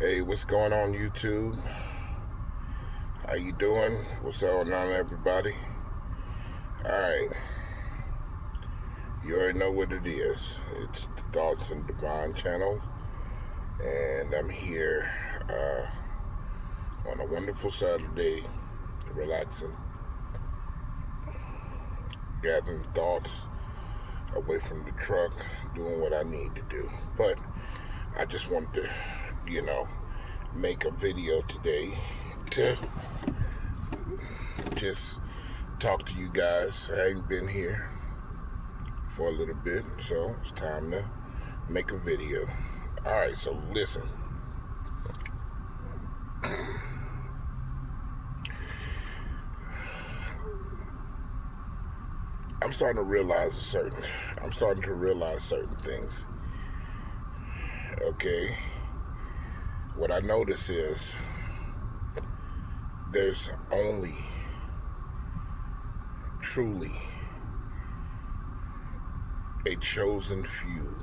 Hey, what's going on, YouTube? How you doing? What's going on, everybody? Alright, you already know what it is. It's the Thoughts and Divine channel, and I'm here on a wonderful Saturday, relaxing, gathering thoughts away from the truck, doing what I need to do. But I just wanted to, make a video today to just talk to you guys. I ain't been here for a little bit, so it's time to make a video. Alright, so listen. I'm starting to realize certain things. Okay. What I notice is there's only truly a chosen few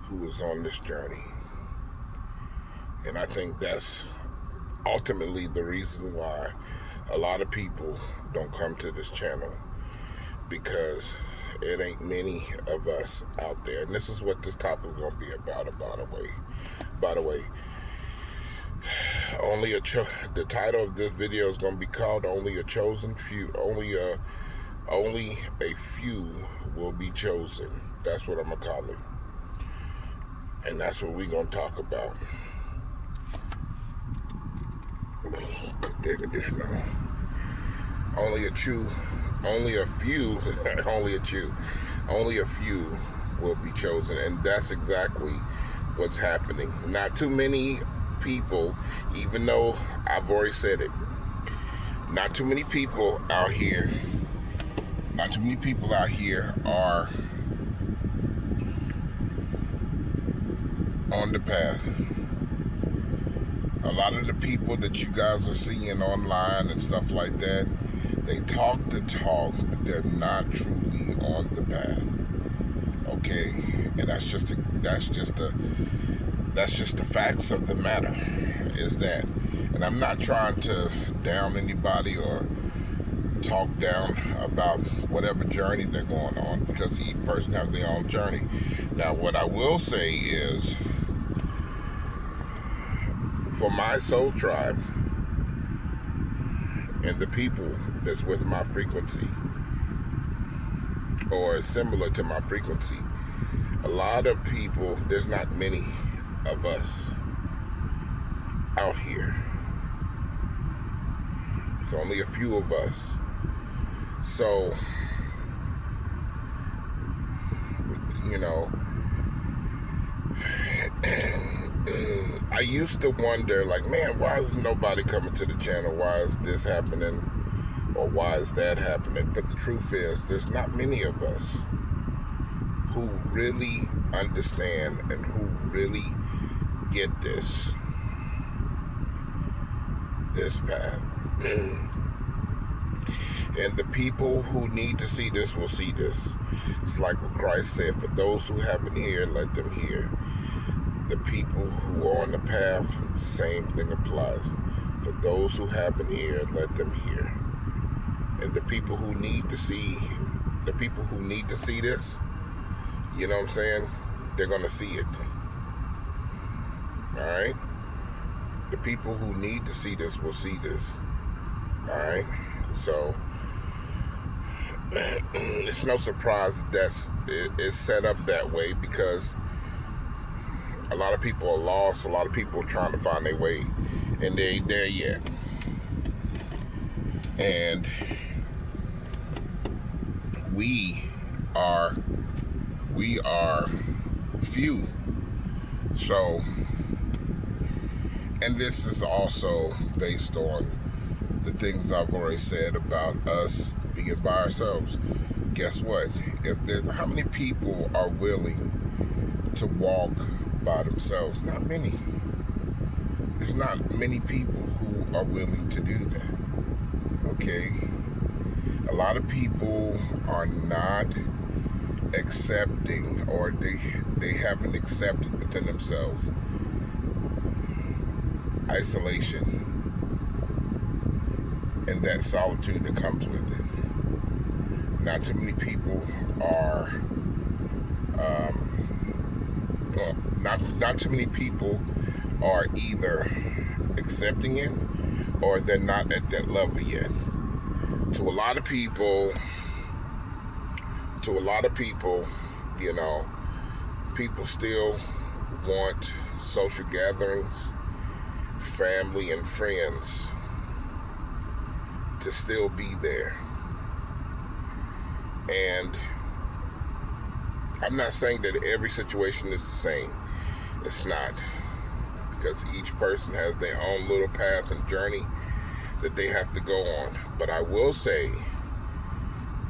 who is on this journey. And I think that's ultimately the reason why a lot of people don't come to this channel, because it ain't many of us out there. And this is what this topic is going to be about, by the way. The title of this video is going to be called "Only a Chosen Few." Only a few will be chosen. That's what I'm gonna call it, and that's what we're gonna talk about. Only a few will be chosen, and that's exactly what's happening. Not too many people, even though I've already said it, not too many people out here are on the path. A lot of the people that you guys are seeing online and stuff like that, they talk the talk, but they're not truly on the path. Okay, and that's just the facts of the matter, is that. And I'm not trying to down anybody or talk down about whatever journey they're going on, because each person has their own journey. Now, what I will say is, for my soul tribe and the people that's with my frequency or similar to my frequency, a lot of people, there's not many of us out here. It's only a few of us. So, I used to wonder, like, man, why is nobody coming to the channel? Why is this happening? Or why is that happening? But the truth is, there's not many of us who really understand and who really get this path. And the people who need to see this will see this. It's like what Christ said, for those who have an ear, let them hear. The people who are on the path, same thing applies. For those who have an ear, let them hear. And the people who need to see this, you know what I'm saying? They're going to see it. All right? The people who need to see this will see this. All right? So, it's no surprise it's set up that way, because a lot of people are lost. A lot of people are trying to find their way, and they ain't there yet. And we are few. So, and this is also based on the things I've already said about us being by ourselves. Guess what? How many people are willing to walk by themselves? Not many. There's not many people who are willing to do that. Okay? A lot of people are not accepting, or they haven't accepted within themselves isolation and that solitude that comes with it. Not too many people are, not too many people are either accepting it or they're not at that level yet. To a lot of people, you know, people still want social gatherings, family and friends to still be there. And I'm not saying that every situation is the same. It's not. Because each person has their own little path and journey that they have to go on. But I will say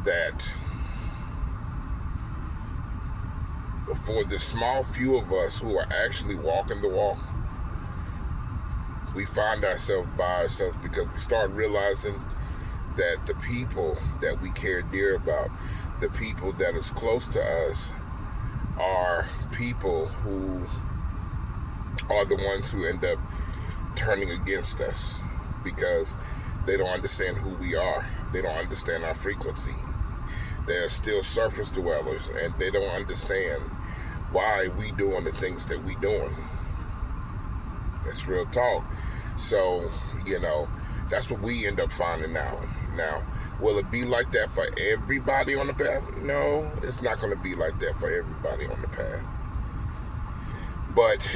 that for the small few of us who are actually walking the walk, we find ourselves by ourselves because we start realizing that the people that we care dear about, the people that is close to us, are people who are the ones who end up turning against us because they don't understand who we are. They don't understand our frequency. They're still surface dwellers, and they don't understand why we doing the things that we doing. That's real talk. So, you know, that's what we end up finding out. Now, will it be like that for everybody on the path? No, it's not going to be like that for everybody on the path. But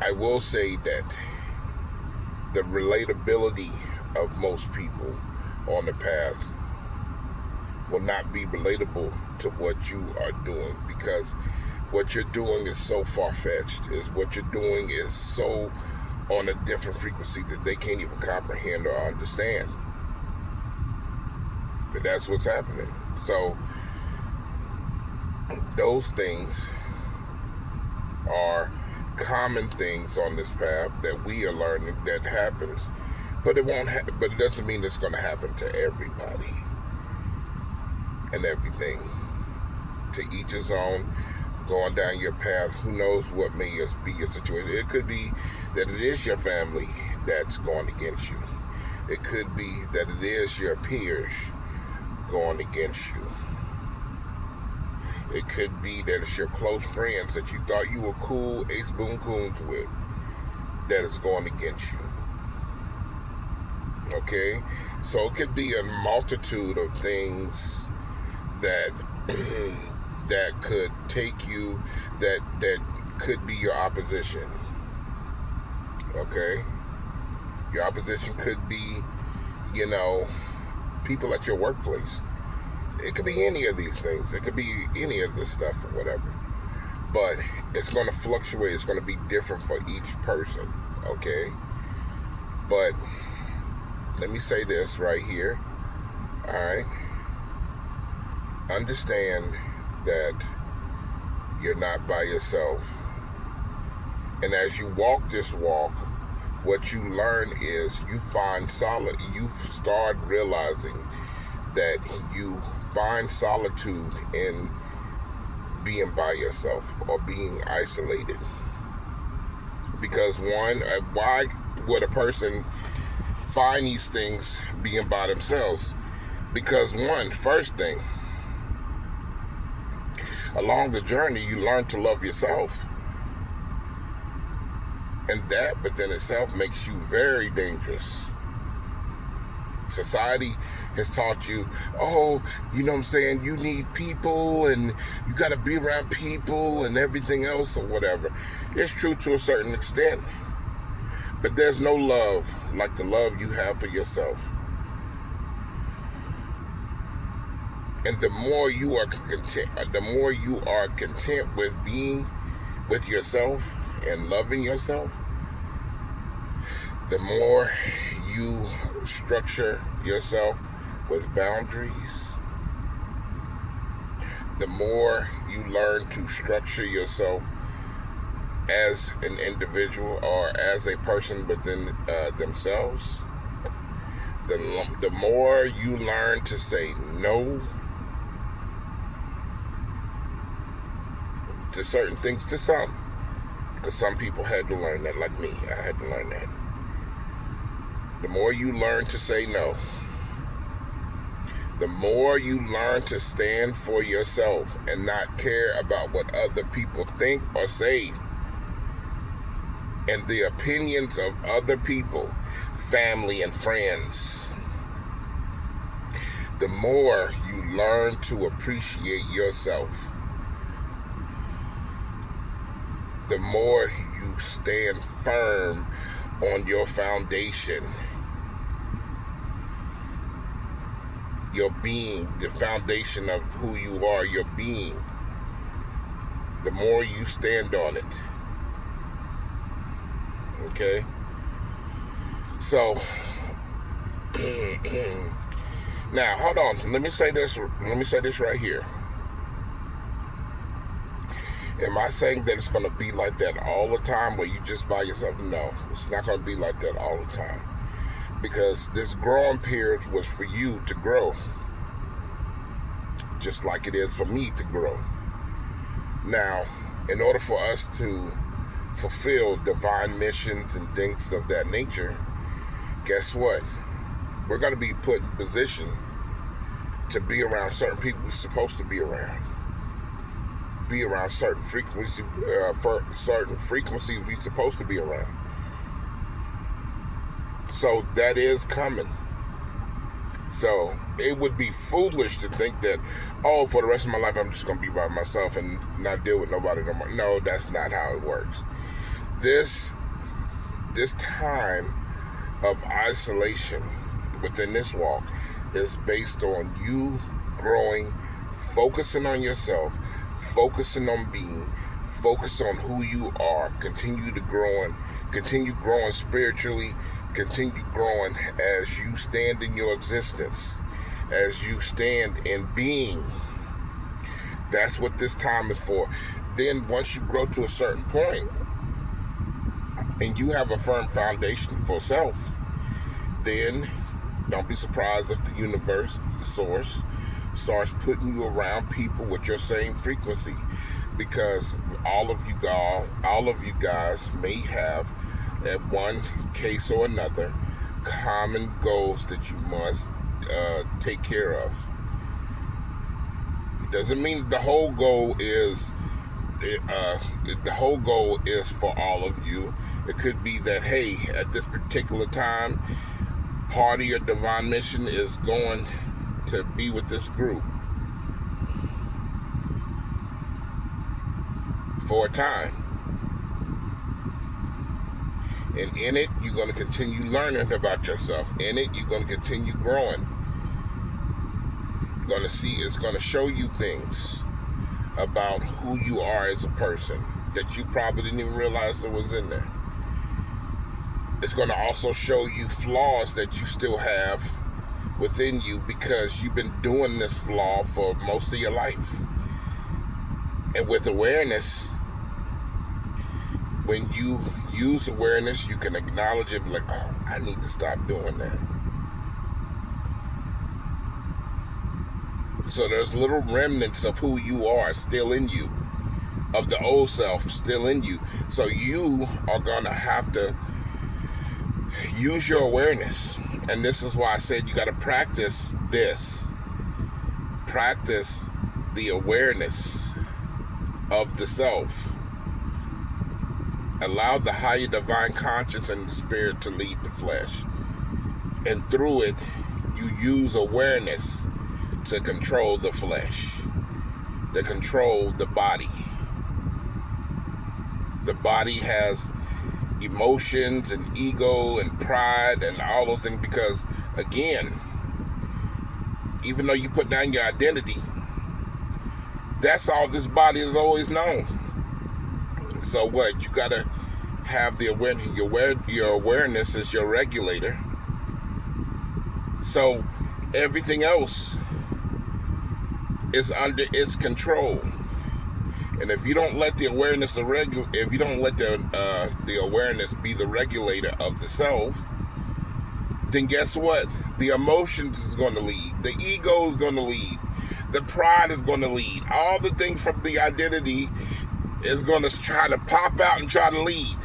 I will say that the relatability of most people on the path will not be relatable to what you are doing, because what you're doing is so far-fetched. What you're doing is so on a different frequency that they can't even comprehend or understand. And that's what's happening. So those things are common things on this path that we are learning that happens, but it won't. But it doesn't mean it's going to happen to everybody and everything. To each his own. Going down your path, who knows what may be your situation. It could be that it is your family that's going against you. It could be that it is your peers going against you. It could be that it's your close friends that you thought you were cool ace boom coons with that is going against you. Okay? So it could be a multitude of things that that could take you, that could be your opposition. Okay? Your opposition could be, you know, people at your workplace. It could be any of these things. It could be any of this stuff or whatever. But it's going to fluctuate. It's going to be different for each person. Okay? But let me say this right here. All right? Understand that you're not by yourself. And as you walk this walk, what you learn is you start realizing that you find solitude in being by yourself or being isolated. Because why would a person find these things being by themselves? Because first thing, along the journey, you learn to love yourself. And that within itself makes you very dangerous. Society has taught you, oh, you know what I'm saying, you need people and you got to be around people and everything else or whatever. It's true to a certain extent. But there's no love like the love you have for yourself. And the more you are content with being with yourself and loving yourself, the more you structure yourself with boundaries, the more you learn to structure yourself as an individual or as a person within themselves, the more you learn to say no to certain things, to some, Because some people had to learn that, like me. I had to learn that. The more you learn to say no, the more you learn to stand for yourself and not care about what other people think or say, and the opinions of other people, family and friends, the more you learn to appreciate yourself, the more you stand firm on your foundation, your being, the foundation of who you are, your being, the more you stand on it. Okay? So, now, hold on. Let me say this right here. Am I saying that it's going to be like that all the time where you just by yourself? No, it's not going to be like that all the time. Because this growing period was for you to grow. Just like it is for me to grow. Now, in order for us to fulfill divine missions and things of that nature, guess what? We're going to be put in position to be around certain people we're supposed to be around. Be around certain frequencies we're supposed to be around. So that is coming. So it would be foolish to think that, oh, for the rest of my life I'm just going to be by myself and not deal with nobody no more. No, that's not how it works. This time of isolation within this walk is based on you growing, focusing on yourself, focusing on being, focus on who you are, continue growing spiritually, continue growing as you stand in your existence, as you stand in being. That's what this time is for. Then once you grow to a certain point and you have a firm foundation for self, then don't be surprised if the universe, the source, starts putting you around people with your same frequency, because all of you guys may have, at one case or another, common goals that you must take care of. It doesn't mean the whole goal is for all of you. It could be that, hey, at this particular time, part of your divine mission is going to be with this group for a time. And in it, you're going to continue learning about yourself. In it, you're going to continue growing. You're going to see, it's going to show you things about who you are as a person that you probably didn't even realize that was in there. It's going to also show you flaws that you still have within you, because you've been doing this flaw for most of your life. And with awareness, when you use awareness, you can acknowledge it, like, oh, I need to stop doing that. So there's little remnants of who you are still in you, of the old self still in you. So you are going to have to use your awareness. And this is why I said you got to practice this. Practice the awareness of the self. Allow the higher divine conscience and the spirit to lead the flesh. And through it, you use awareness to control the flesh, to control the body. The body has emotions and ego and pride and all those things, because, again, even though you put down your identity, that's all this body has always known. So what? You got to have the awareness. Your awareness is your regulator. So everything else is under its control. And if you don't let the awareness the awareness be the regulator of the self, then guess what? The emotions is going to lead. The ego is going to lead. The pride is going to lead. All the things from the identity is going to try to pop out and try to lead.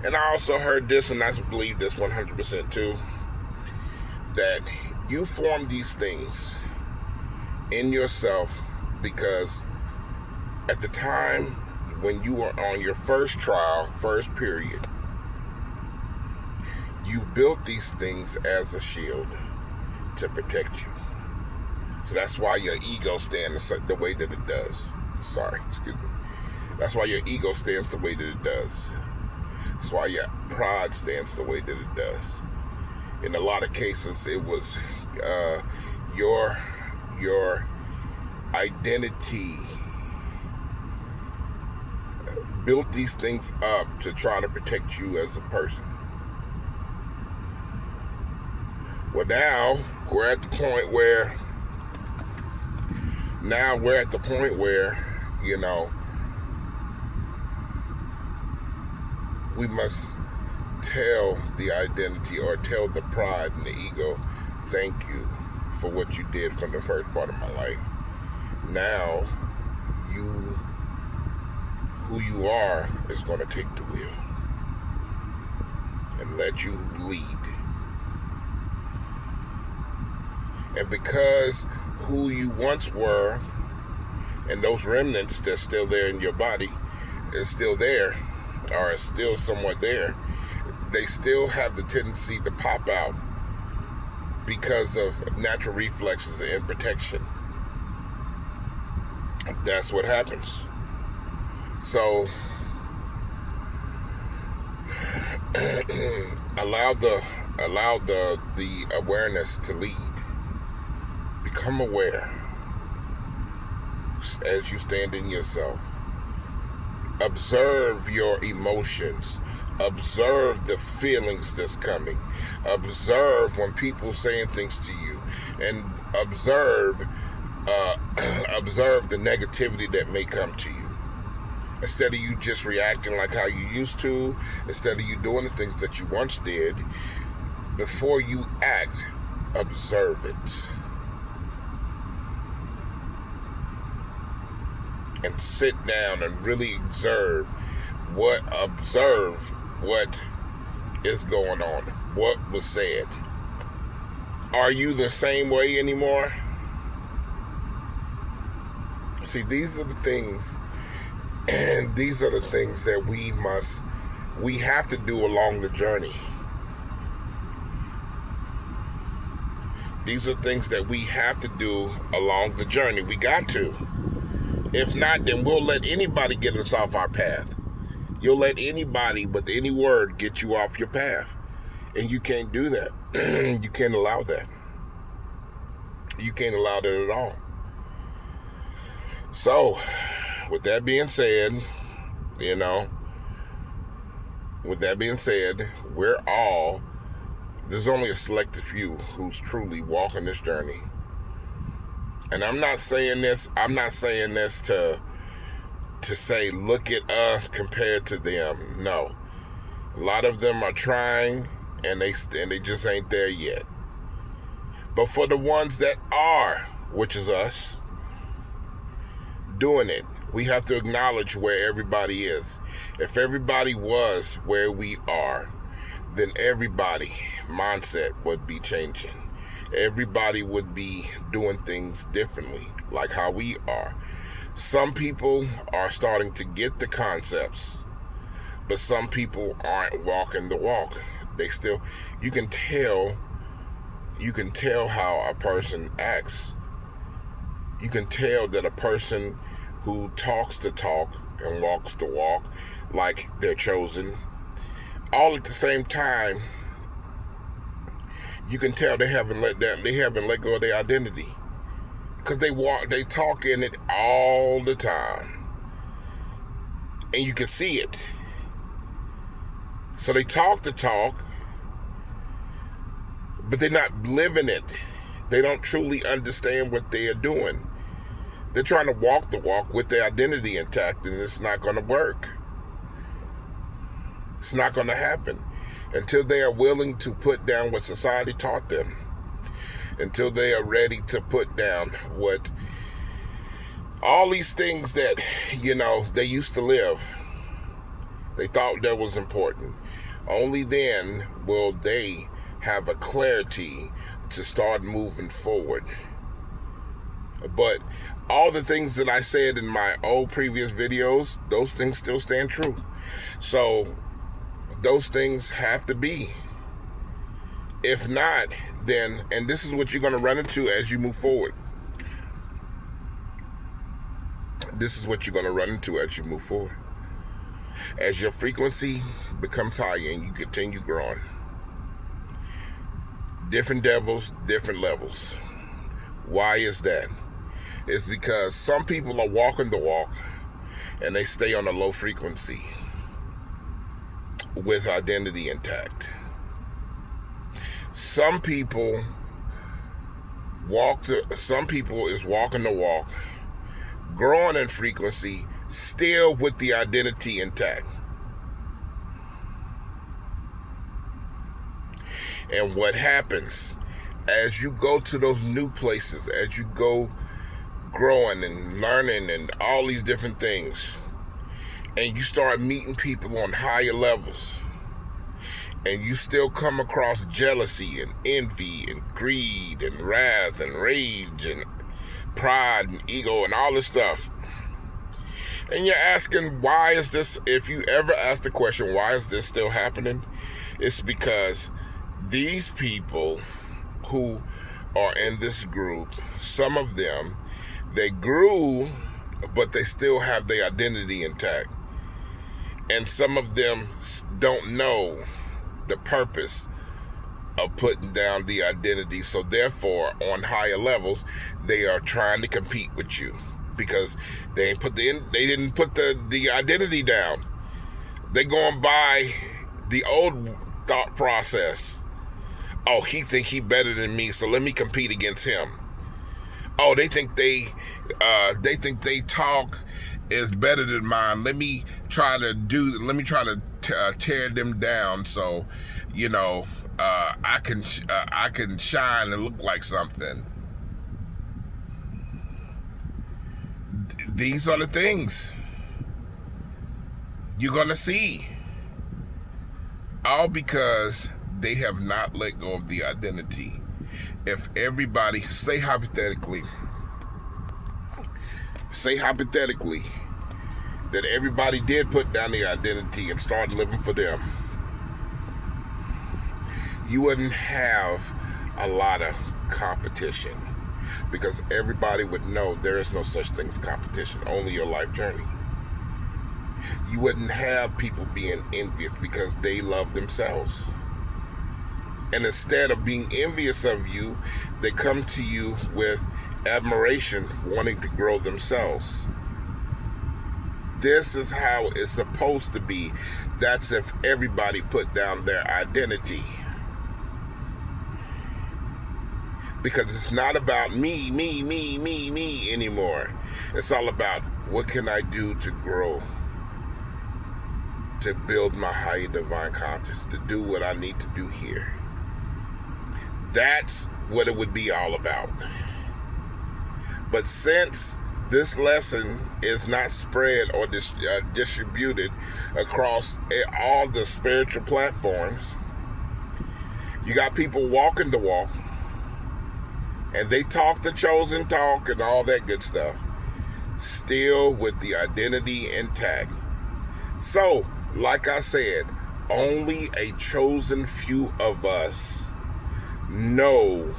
And I also heard this, and I believe this 100% too, that you form these things in yourself because at the time when you were on your first trial, first period, you built these things as a shield to protect you. So that's why your ego stands the way that it does. That's why your ego stands the way that it does. That's why your pride stands the way that it does. In a lot of cases, it was your identity built these things up to try to protect you as a person. Well, now we're at the point where you know, we must tell the identity or tell the pride and the ego, thank you for what you did from the first part of my life. Now, who you are is going to take the wheel and let you lead. And because who you once were and those remnants that's still there in your body is still there, or is still somewhat there, they still have the tendency to pop out because of natural reflexes and protection. That's what happens. So allow the awareness to lead. Become aware as you stand in yourself. Observe your emotions. Observe the feelings that's coming. Observe when people saying things to you, and observe the negativity that may come to you. Instead of you just reacting like how you used to, instead of you doing the things that you once did, before you act, observe it. And sit down and really observe what is going on, what was said. Are you the same way anymore? See, these are the things, and these are the things that we have to do along the journey. These are things that we have to do along the journey. We got to. If not, then we'll let anybody get us off our path. You'll let anybody with any word get you off your path. And you can't do that. You can't allow that. You can't allow that at all. So, with that being said, there's only a selected few who's truly walking this journey. And I'm not saying this to say, look at us compared to them. No. A lot of them are trying, and they just ain't there yet. But for the ones that are, which is us, doing it, we have to acknowledge where everybody is. If everybody was where we are, then everybody mindset would be changing. Everybody would be doing things differently, like how we are. Some people are starting to get the concepts, but some people aren't walking the walk. You can tell how a person acts. You can tell that a person who talks the talk and walks the walk like they're chosen, all at the same time, you can tell they haven't let go of their identity, because they talk in it all the time, and you can see it. So they talk the talk, but they're not living it. They don't truly understand what they are doing. They're trying to walk the walk with their identity intact, and it's not going to work. It's not going to happen until they are willing to put down what society taught them, until they are ready to put down what All these things that, they used to live, they thought that was important. Only then will they have a clarity to start moving forward. But all the things that I said in my old previous videos, those things still stand true. So those things have to be. If not, then, and this is what you're going to run into as you move forward. This is what you're going to run into as you move forward. As your frequency becomes higher and you continue growing. Different devils, different levels. Why is that? It's because some people are walking the walk and they stay on a low frequency with identity intact. Some people is walking the walk, growing in frequency, still with the identity intact. And what happens as you go to those new places, as you go growing and learning and all these different things, and you start meeting people on higher levels, and you still come across jealousy and envy and greed and wrath and rage and pride and ego and all this stuff. And you're asking, why is this? If you ever ask the question, why is this still happening? It's because these people who are in this group, some of them, they grew, but they still have their identity intact. And some of them don't know the purpose of putting down the identity. So therefore, on higher levels, they are trying to compete with you because they didn't put the identity down. They going by the old thought process. Oh, he think he better than me, so let me compete against him. Oh, they think they talk is better than mine. Let me try to tear them down, so I can shine and look like something. These are the things you're gonna see, all because they have not let go of the identity. If everybody, say hypothetically that everybody did put down the identity and start living for them, you wouldn't have a lot of competition, because everybody would know there is no such thing as competition, only your life journey. You wouldn't have people being envious because they love themselves. And instead of being envious of you, they come to you with admiration, wanting to grow themselves. This is how it's supposed to be. That's if everybody put down their identity. Because it's not about me anymore. It's all about, what can I do to grow, to build my higher divine consciousness, to do what I need to do here. That's what it would be all about. But since this lesson is not spread or distributed across all the spiritual platforms, you got people walking the walk, and they talk the chosen talk and all that good stuff, still with the identity intact. So, like I said, only a chosen few of us know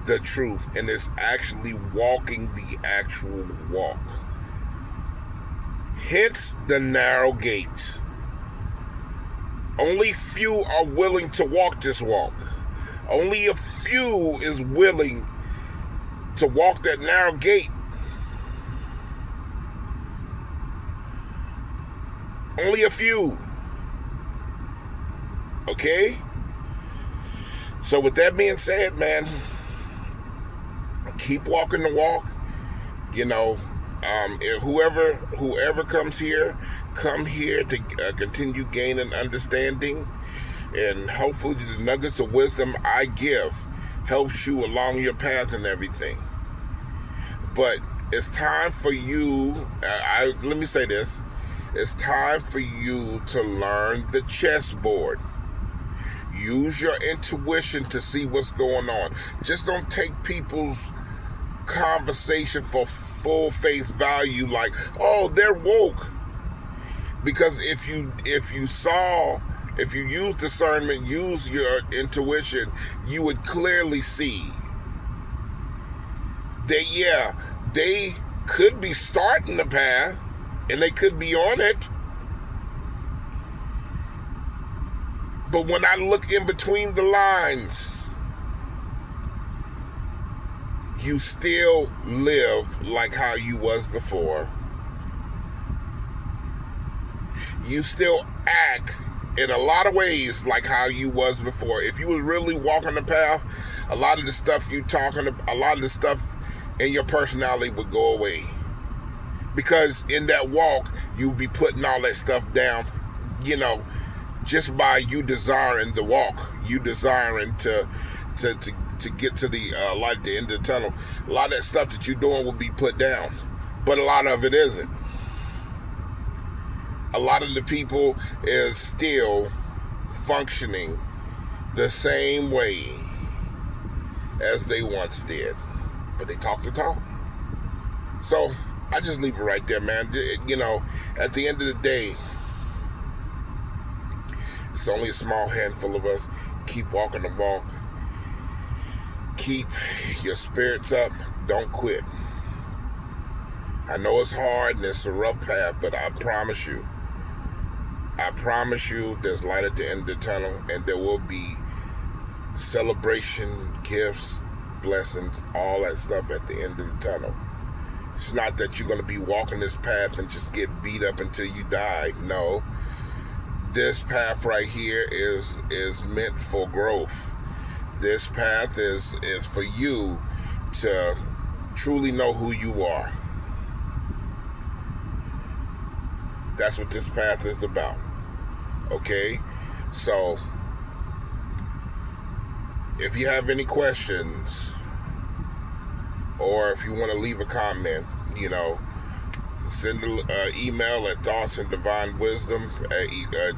the truth and is actually walking the actual walk. Hence the narrow gate. Only few are willing to walk this walk. Only a few is willing to walk that narrow gate. Only a few. Okay? So with that being said, man, keep walking the walk. Whoever comes here, come here to continue gaining understanding, and hopefully the nuggets of wisdom I give helps you along your path and everything. But It's time for you, let me say this, it's time for you to learn the chessboard. Use your intuition to see what's going on. Just don't take people's conversation for full face value, like, oh, they're woke. Because if you use discernment, use your intuition, you would clearly see that, yeah, they could be starting the path and they could be on it. But when I look in between the lines, you still live like how you was before. You still act in a lot of ways like how you was before. If you was really walking the path, a lot of the stuff a lot of the stuff in your personality would go away. Because in that walk, you'll be putting all that stuff down, just by you desiring the walk, you desiring to get to the light at the end of the tunnel. A lot of that stuff that you're doing will be put down, but a lot of it isn't. A lot of the people is still functioning the same way as they once did, but they talk the talk. So I just leave it right there, man. At the end of the day, it's only a small handful of us. Keep walking the walk. Keep your spirits up. Don't quit. I know it's hard and it's a rough path, but I promise you, there's light at the end of the tunnel, and there will be celebration, gifts, blessings, all that stuff at the end of the tunnel. It's not that you're going to be walking this path and just get beat up until you die. No. This path right here is meant for growth. This path is for you to truly know who you are. That's what this path is about. Okay? So, if you have any questions, or if you want to leave a comment, send an email at thoughtsanddivinewisdom at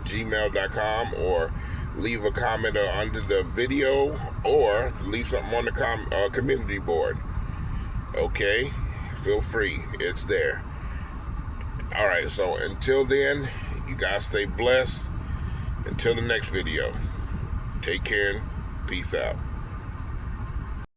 gmail.com, or leave a comment under the video, or leave something on the community board. Okay? Feel free. It's there. All right, so until then, you guys stay blessed. Until the next video, take care and peace out.